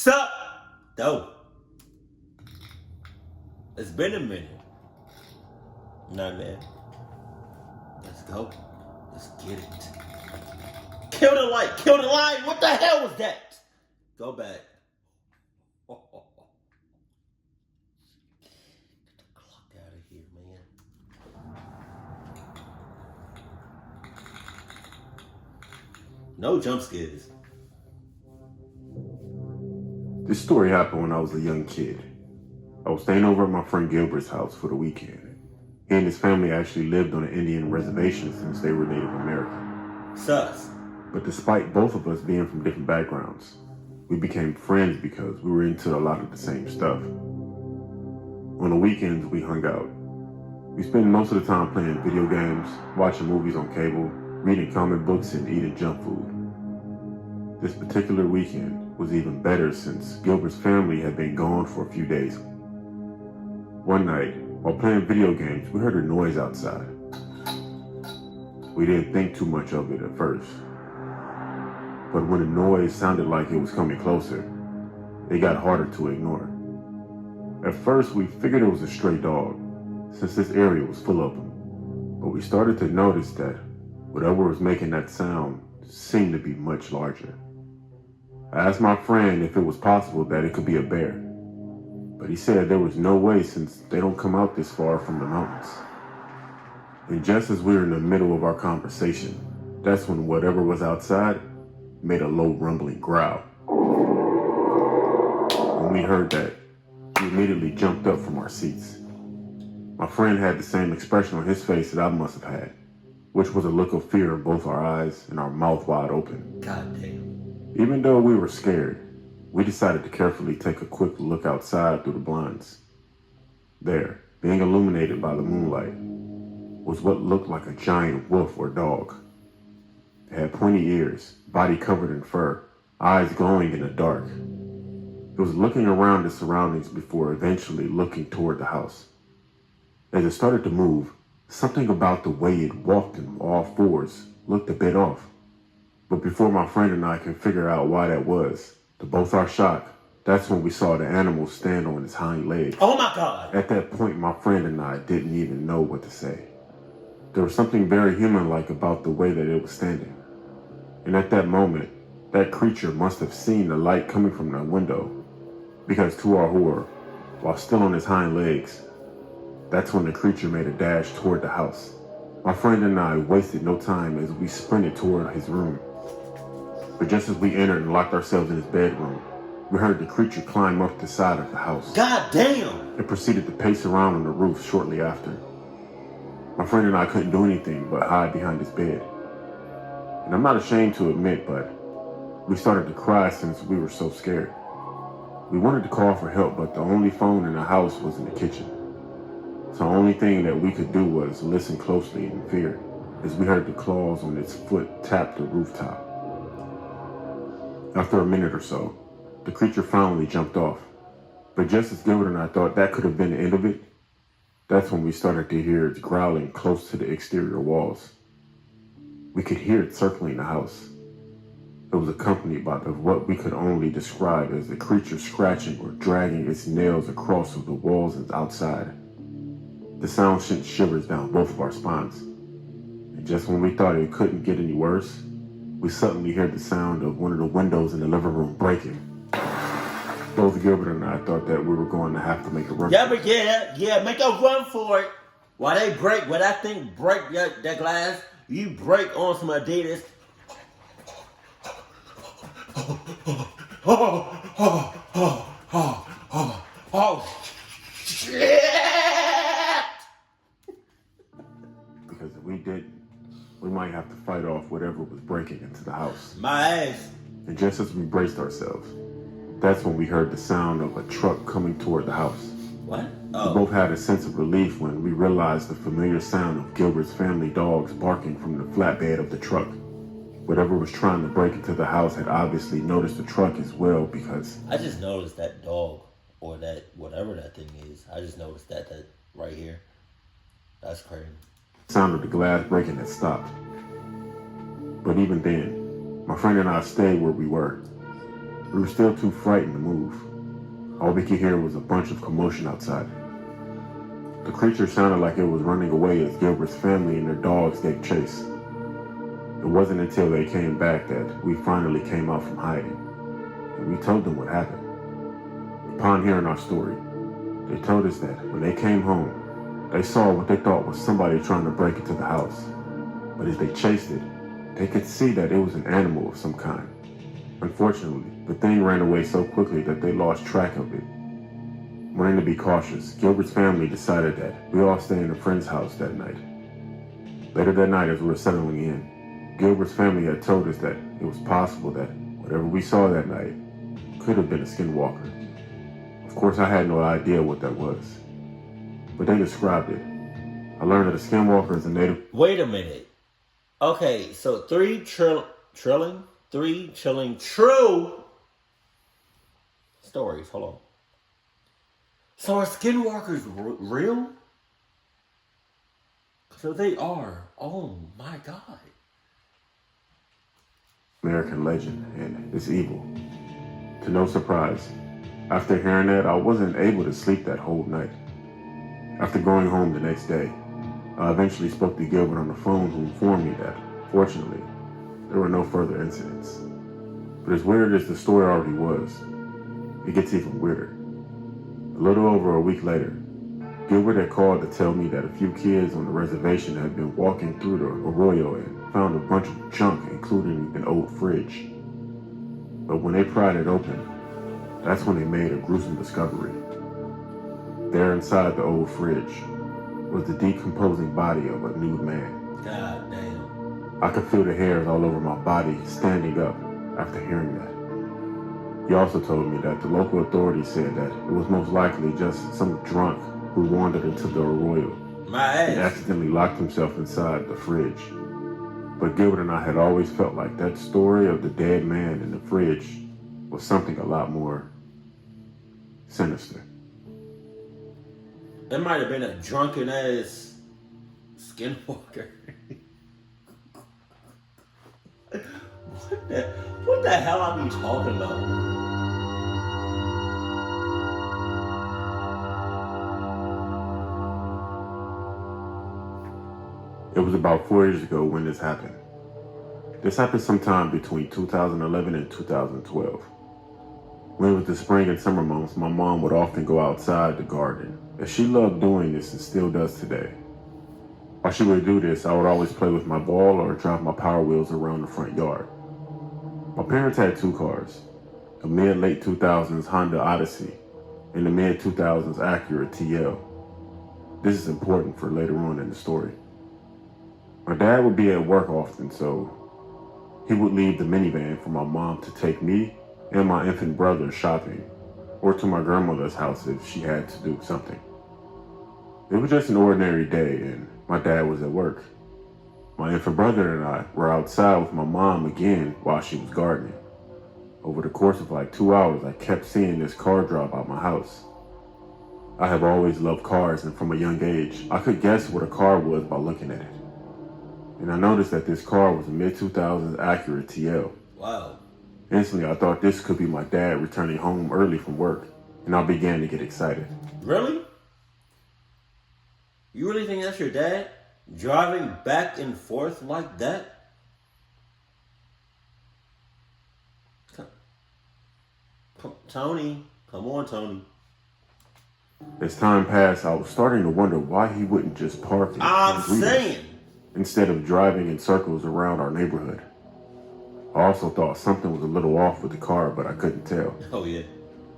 Sup? Though. It's been a minute. Nah, man. Let's go. Let's get it. Kill the light. Kill the light. What the hell was that? Go back. Get the clock out of here, man. No jump scares. This story happened when I was a young kid. I was staying over at my friend Gilbert's house for the weekend. He and his family actually lived on an Indian reservation since they were Native American. Sus. But despite both of us being from different backgrounds, we became friends because we were into a lot of the same stuff. On the weekends, we hung out. We spent most of the time playing video games, watching movies on cable, reading comic books, and eating junk food. This particular weekend was even better since Gilbert's family had been gone for a few days. One night, while playing video games, we heard a noise outside. We didn't think too much of it at first. But when the noise sounded like it was coming closer, it got harder to ignore. At first, we figured it was a stray dog, since this area was full of them. But we started to notice that whatever was making that sound seemed to be much larger. I asked my friend if it was possible that it could be a bear, but he said there was no way since they don't come out this far from the mountains. And just as we were in the middle of our conversation, that's when whatever was outside made a low rumbling growl. When we heard that, we immediately jumped up from our seats. My friend had the same expression on his face that I must have had, which was a look of fear in both our eyes and our mouth wide open. God damn. Even though we were scared, we decided to carefully take a quick look outside through the blinds. There, being illuminated by the moonlight, was what looked like a giant wolf or dog. It had pointy ears, body covered in fur, eyes glowing in the dark. It was looking around its surroundings before eventually looking toward the house. As it started to move, something about the way it walked on all fours looked a bit off. But before my friend and I could figure out why that was, to both our shock, that's when we saw the animal stand on its hind legs. Oh my God. At that point, my friend and I didn't even know what to say. There was something very human-like about the way that it was standing. And at that moment, that creature must have seen the light coming from the window, because to our horror, while still on his hind legs, that's when the creature made a dash toward the house. My friend and I wasted no time as we sprinted toward his room. But just as we entered and locked ourselves in his bedroom, we heard the creature climb up the side of the house. God damn! It proceeded to pace around on the roof shortly after. My friend and I couldn't do anything but hide behind his bed. And I'm not ashamed to admit, but we started to cry since we were so scared. We wanted to call for help, but the only phone in the house was in the kitchen. So the only thing that we could do was listen closely in fear as we heard the claws on its foot tap the rooftop. After a minute or so, the creature finally jumped off. But just as Gilbert and I thought that could have been the end of it, that's when we started to hear it growling close to the exterior walls. We could hear it circling the house. It was accompanied by what we could only describe as the creature scratching or dragging its nails across of the walls and outside. The sound sent shivers down both of our spines. And just when we thought it couldn't get any worse, we suddenly heard the sound of one of the windows in the living room breaking. Both Gilbert and I thought that we were going to have to make a run. Yeah, but yeah, make a run for it. While they break, when that thing break that glass, you break on some Adidas. Oh, shit! Because if we didn't, we might have to fight off whatever was breaking into the house. My ass. And just as we braced ourselves, that's when we heard the sound of a truck coming toward the house. What? We both had a sense of relief when we realized the familiar sound of Gilbert's family dogs barking from the flatbed of the truck. Whatever was trying to break into the house had obviously noticed the truck as well, because I just noticed that dog, or that whatever that thing is. I just noticed that right here. That's crazy. The sound of the glass breaking had stopped. But even then, my friend and I stayed where we were. We were still too frightened to move. All we could hear was a bunch of commotion outside. The creature sounded like it was running away as Gilbert's family and their dogs gave chase. It wasn't until they came back that we finally came out from hiding, and we told them what happened. Upon hearing our story, they told us that when they came home, they saw what they thought was somebody trying to break into the house. But as they chased it, they could see that it was an animal of some kind. Unfortunately, the thing ran away so quickly that they lost track of it. Wanting to be cautious, Gilbert's family decided that we all stay in a friend's house that night. Later that night, as we were settling in, Gilbert's family had told us that it was possible that whatever we saw that night could have been a skinwalker. Of course, I had no idea what that was, but they described it. I learned that a skinwalker is a native... Wait a minute. Okay, so three chilling true stories. Hold on. So are skinwalkers real? So they are. Oh my God. American legend, and it's evil. To no surprise, after hearing that, I wasn't able to sleep that whole night. After going home the next day, I eventually spoke to Gilbert on the phone, who informed me that, fortunately, there were no further incidents. But as weird as the story already was, it gets even weirder. A little over a week later, Gilbert had called to tell me that a few kids on the reservation had been walking through the arroyo and found a bunch of junk, including an old fridge. But when they pried it open, that's when they made a gruesome discovery. There inside the old fridge was the decomposing body of a nude man. God damn. I could feel the hairs all over my body standing up after hearing that. He also told me that the local authorities said that it was most likely just some drunk who wandered into the arroyo. My ass. He accidentally locked himself inside the fridge. But Gilbert and I had always felt like that story of the dead man in the fridge was something a lot more sinister. It might have been a drunken ass skinwalker. What the hell are we talking about? It was about 4 years ago when this happened. This happened sometime between 2011 and 2012. When it was the spring and summer months, my mom would often go outside the garden, as she loved doing this and still does today. While she would do this, I would always play with my ball or drive my Power Wheels around the front yard. My parents had two cars, a mid-late 2000s Honda Odyssey and a mid-2000s Acura TL. This is important for later on in the story. My dad would be at work often, so he would leave the minivan for my mom to take me and my infant brother shopping, or to my grandmother's house if she had to do something. It was just an ordinary day, and my dad was at work. My infant brother and I were outside with my mom again while she was gardening. Over the course of like 2 hours, I kept seeing this car drive out my house. I have always loved cars, and from a young age, I could guess what a car was by looking at it. And I noticed that this car was a mid-2000s Acura TL. Wow. Instantly, I thought this could be my dad returning home early from work, and I began to get excited. Really? You really think that's your dad? Driving back and forth like that? Tony. Come on, Tony. As time passed, I was starting to wonder why he wouldn't just park and greet us instead of driving in circles around our neighborhood. I also thought something was a little off with the car, but I couldn't tell. Oh, yeah.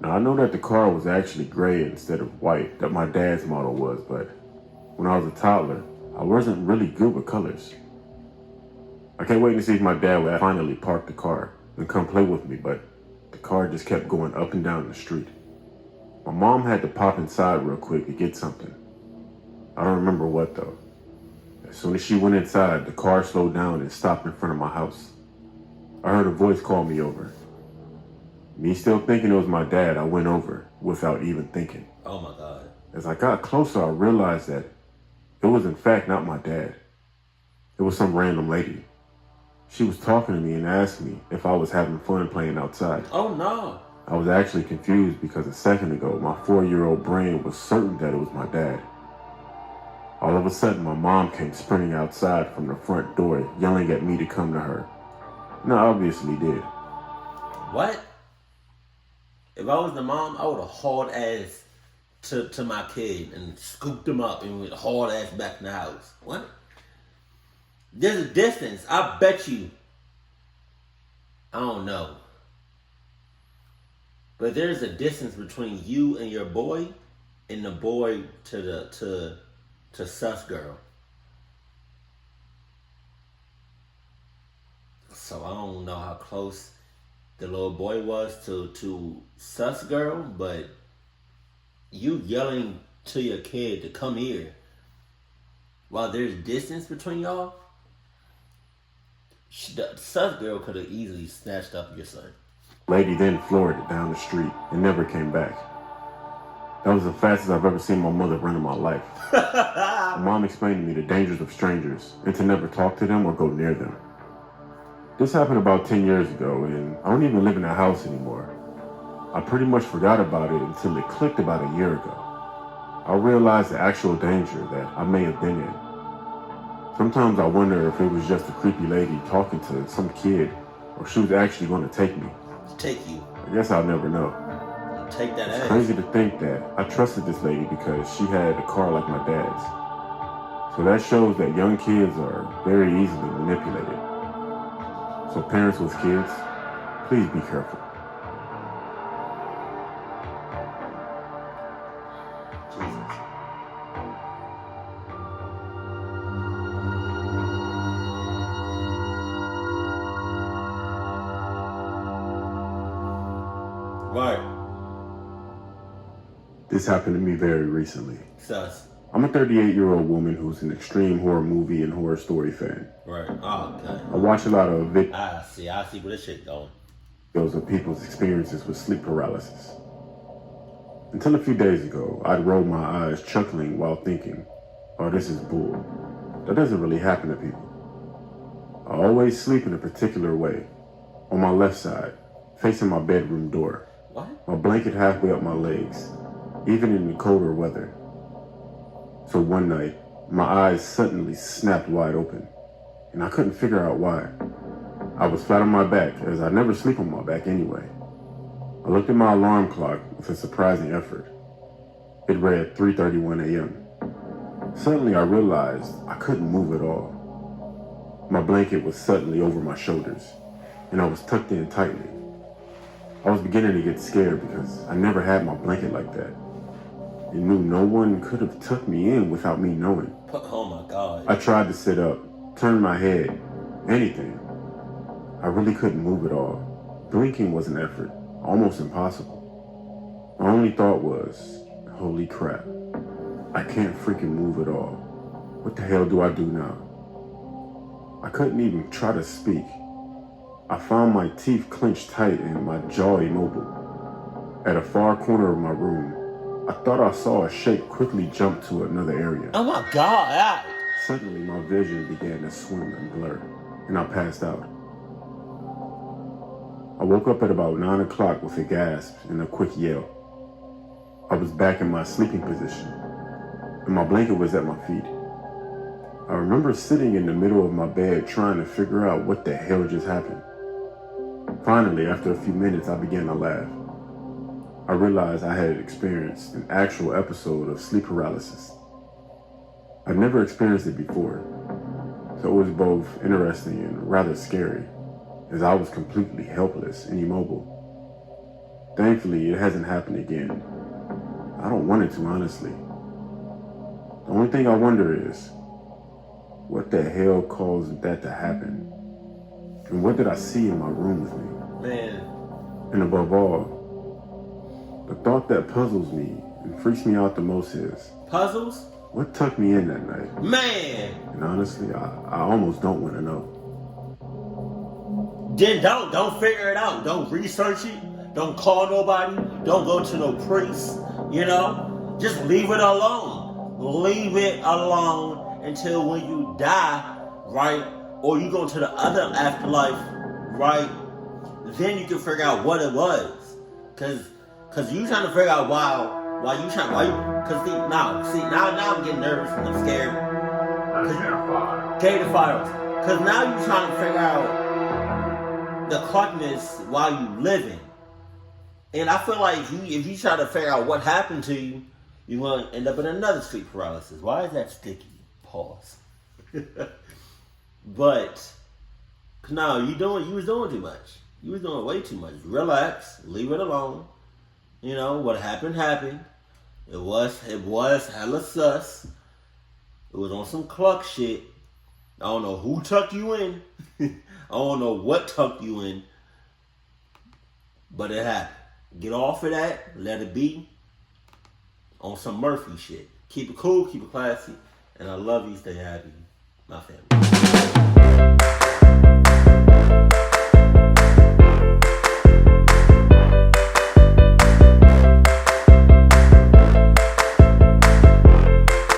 Now, I know that the car was actually gray instead of white, that my dad's model was, but when I was a toddler, I wasn't really good with colors. I kept waiting to see if my dad would finally park the car and come play with me, but the car just kept going up and down the street. My mom had to pop inside real quick to get something. I don't remember what though. As soon as she went inside, the car slowed down and stopped in front of my house. I heard a voice call me over. Me still thinking it was my dad, I went over without even thinking. Oh my God. As I got closer, I realized that it was in fact not my dad. It was some random lady. She was talking to me and asked me if I was having fun playing outside. Oh no. I was actually confused because a second ago, my 4-year-old brain was certain that it was my dad. All of a sudden, my mom came sprinting outside from the front door, yelling at me to come to her. And I obviously did. What? If I was the mom, I would have hauled ass to my kid and scooped him up and went hauled ass back in the house. What? There's a distance. I bet you. I don't know. But there's a distance between you and your boy and the boy to sus girl. So I don't know how close the little boy was to sus girl, but you yelling to your kid to come here while there's distance between y'all, the sus girl could have easily snatched up your son. Lady then floored it down the street and never came back. That was the fastest I've ever seen my mother run in my life. My mom explained to me the dangers of strangers and to never talk to them or go near them. This happened about 10 years ago, and I don't even live in that house anymore. I pretty much forgot about it until it clicked about a year ago. I realized the actual danger that I may have been in. Sometimes I wonder if it was just a creepy lady talking to some kid, or she was actually going to take me. Take you. I guess I'll never know. Take that ass. It's crazy to think that I trusted this lady because she had a car like my dad's. So that shows that young kids are very easily manipulated. So parents with kids, please be careful. Jesus. Right. This happened to me very recently. Sus. I'm a 38-year-old woman who's an extreme horror movie and horror story fan. Right. Oh, okay. I watch a lot of videos I see where this shit going. of people's experiences with sleep paralysis. Until a few days ago, I'd roll my eyes chuckling while thinking, oh, this is bull. That doesn't really happen to people. I always sleep in a particular way, on my left side, facing my bedroom door. What? My blanket halfway up my legs, even in the colder weather. So one night, my eyes suddenly snapped wide open, and I couldn't figure out why. I was flat on my back, as I never sleep on my back anyway. I looked at my alarm clock with a surprising effort. It read 3:31 a.m. Suddenly I realized I couldn't move at all. My blanket was suddenly over my shoulders, and I was tucked in tightly. I was beginning to get scared because I never had my blanket like that. And knew no one could have tucked me in without me knowing. Oh my God. I tried to sit up, turn my head, anything. I really couldn't move at all. Blinking was an effort, almost impossible. My only thought was, holy crap, I can't freaking move at all. What the hell do I do now? I couldn't even try to speak. I found my teeth clenched tight and my jaw immobile. At a far corner of my room, I thought I saw a shape quickly jump to another area. Oh my God. Suddenly, my vision began to swim and blur, and I passed out. I woke up at about 9 o'clock with a gasp and a quick yell. I was back in my sleeping position, and my blanket was at my feet. I remember sitting in the middle of my bed trying to figure out what the hell just happened. Finally, after a few minutes, I began to laugh. I realized I had experienced an actual episode of sleep paralysis. I'd never experienced it before, so it was both interesting and rather scary, as I was completely helpless and immobile. Thankfully, it hasn't happened again. I don't want it to, honestly. The only thing I wonder is, what the hell caused that to happen? And what did I see in my room with me? Man. And above all, the thought that puzzles me and freaks me out the most is, Puzzles? what tucked me in that night? Man. And honestly, I almost don't want to know. Then don't figure it out. Don't research it. Don't call nobody. Don't go to no priest. You know? Just leave it alone. Leave it alone until when you die, right? or you go to the other afterlife, right? Then you can figure out what it was. Cause you trying to figure out why you, cause now I'm getting nervous and I'm scared. Gator files. Cause now you're trying to figure out the darkness while you living. And I feel like if you try to figure out what happened to you, you're going to end up in another sleep paralysis. Why is that sticky? Pause. But, no, you was doing too much. You was doing way too much. Relax. Leave it alone. You know, what happened, happened. It was hella sus. It was on some cluck shit. I don't know who tucked you in. I don't know what tucked you in. But it happened. Get off of that. Let it be. On some Murphy shit. Keep it cool. Keep it classy. And I love you. Stay happy. My family.